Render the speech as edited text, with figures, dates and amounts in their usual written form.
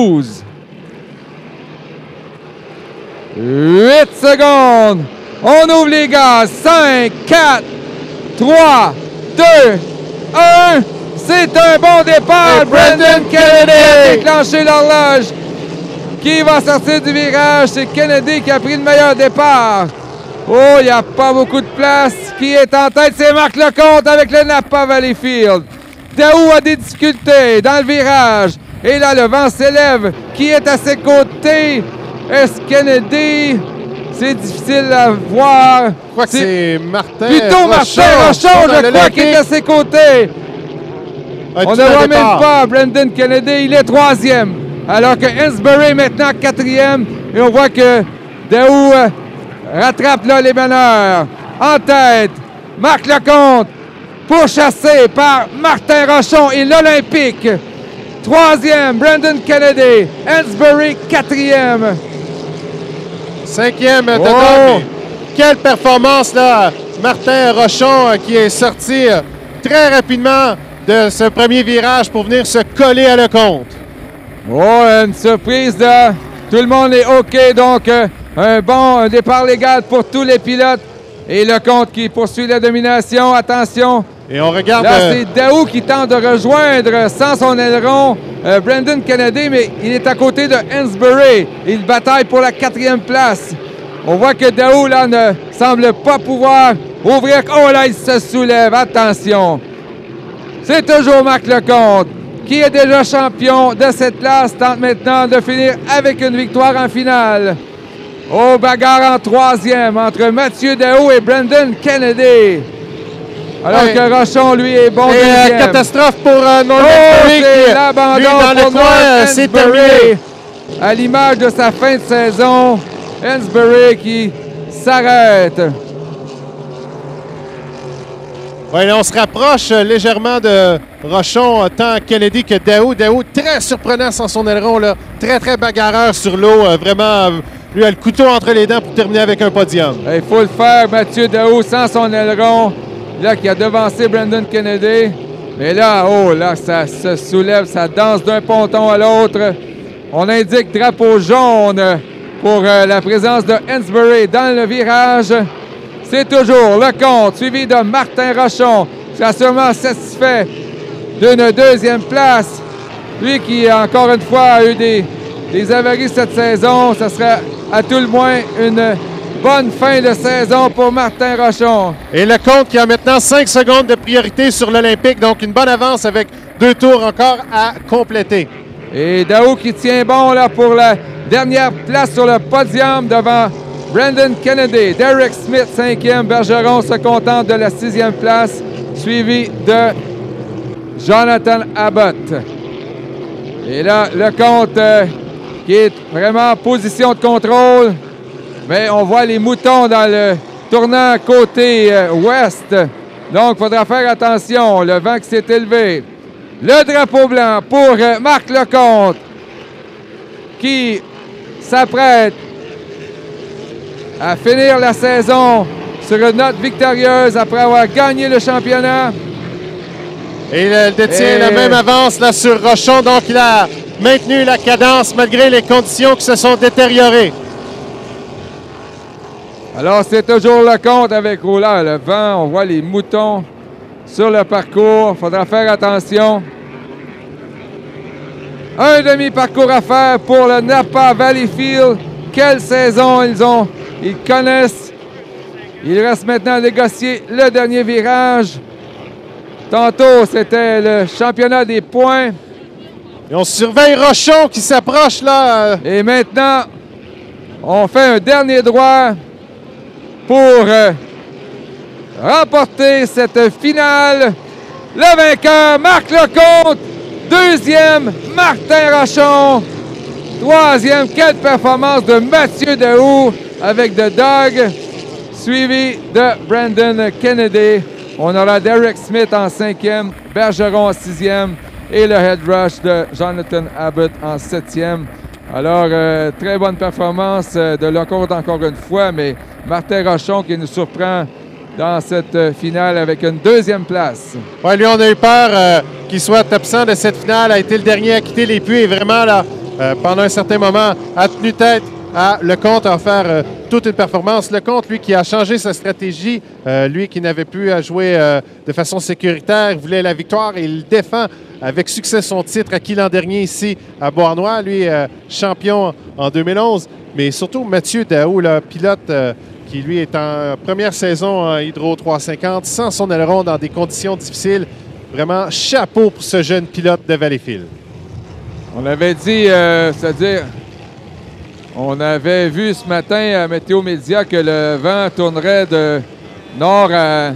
12. 8 secondes. On ouvre les gaz. 5, 4, 3, 2, 1. C'est un bon départ. Et Brendan Kennedy a déclenché l'horloge. Qui va sortir du virage? C'est Kennedy qui a pris le meilleur départ. Oh, il n'y a pas beaucoup de place. Qui est en tête? C'est Marc Lecomte avec le Napa Valleyfield. Daou a des difficultés dans le virage. Et là, le vent s'élève. Qui est à ses côtés? Est-ce Kennedy? C'est difficile à voir. Je crois que c'est Martin Plutôt Martin Rochon, je crois, qui est à ses côtés. On ne voit même pas Brendan Kennedy. Il est 3e. Alors que Hansberry est maintenant 4e. Et on voit que Daou rattrape là les meneurs. En tête, Marc Lecomte, pourchassé par Martin Rochon et l'Olympique. 3e, Brendan Kennedy. Hansberry, 4e. 5e, Total. Quelle performance, là! Martin Rochon qui est sorti très rapidement de ce premier virage pour venir se coller à Lecomte. Oh, une surprise là. Tout le monde est OK, donc un bon départ légal pour tous les pilotes. Et Lecomte qui poursuit la domination. Attention. Et on regarde... Là, c'est Daou qui tente de rejoindre sans son aileron Brendan Kennedy, mais il est à côté de Hansberry. Il bataille pour la 4e place. On voit que Daou, là, ne semble pas pouvoir ouvrir. Oh là, il se soulève. Attention. C'est toujours Marc Lecomte, qui est déjà champion de cette classe, tente maintenant de finir avec une victoire en finale. Au bagarre en 3e entre Mathieu Daou et Brendan Kennedy. Alors que Rochon, lui, est bon deuxième. Catastrophe pour Norman Berry. C'est l'abandon pour Norman c'est Berry. À l'image de sa fin de saison, Hansberry qui s'arrête. Oui, on se rapproche légèrement de Rochon, tant Kennedy que Daou. Daou, très surprenant sans son aileron, là. Très, très bagarreur sur l'eau. Vraiment, lui a le couteau entre les dents pour terminer avec un podium. Il faut le faire, Mathieu Daou, sans son aileron. Là, qui a devancé Brendan Kennedy. Mais là, oh, là, ça se soulève, ça danse d'un ponton à l'autre. On indique drapeau jaune pour la présence de Hansberry dans le virage. C'est toujours Lecomte, suivi de Martin Rochon, qui a sûrement satisfait d'une 2e place. Lui qui, encore une fois, a eu des avaries cette saison. Ça serait à tout le moins une bonne fin de saison pour Martin Rochon. Et Lecomte qui a maintenant 5 secondes de priorité sur l'Olympique, donc une bonne avance avec 2 tours encore à compléter. Et Daou qui tient bon là pour la dernière place sur le podium devant Brendan Kennedy. Derek Smith, 5e. Bergeron se contente de la 6e place, suivi de Jonathan Abbott. Et là, Lecomte qui est vraiment en position de contrôle. Mais on voit les moutons dans le tournant côté ouest. Donc, il faudra faire attention. Le vent qui s'est élevé. Le drapeau blanc pour Marc Lecomte qui s'apprête à finir la saison sur une note victorieuse après avoir gagné le championnat. Et il détient la même avance là, sur Rochon. Donc, il a maintenu la cadence malgré les conditions qui se sont détériorées. Alors, c'est toujours Lecomte avec le vent. On voit les moutons sur le parcours. Il faudra faire attention. Un demi-parcours à faire pour le Napa Valleyfield. Quelle saison ils connaissent. Il reste maintenant à négocier le dernier virage. Tantôt, c'était le championnat des points. Et on surveille Rochon qui s'approche là. Et maintenant, on fait un dernier droit pour remporter cette finale. Le vainqueur, Marc Lecomte. 2e, Martin Rochon. 3e, quelle performance de Mathieu Daou avec The Dog, suivi de Brendan Kennedy. On aura Derek Smith en 5e, Bergeron en 6e et le head rush de Jonathan Abbott en 7e. Alors, très bonne performance de Lecomte encore une fois, mais Martin Rochon qui nous surprend dans cette finale avec une 2e place. Oui, lui, on a eu peur qu'il soit absent de cette finale, a été le dernier à quitter les puits et vraiment là, pendant un certain moment, a tenu tête à Lecomte, a offert toute une performance. Lecomte, lui, qui a changé sa stratégie, lui qui n'avait plus à jouer de façon sécuritaire, voulait la victoire et il défend avec succès son titre acquis l'an dernier ici à Beauharnois, lui champion en 2011. Mais surtout Mathieu Daou, le pilote qui lui est en première saison en Hydro 350, sans son aileron dans des conditions difficiles. Vraiment, chapeau pour ce jeune pilote de Valleyfield. On avait dit, c'est-à-dire, on avait vu ce matin à Météo Média que le vent tournerait de nord à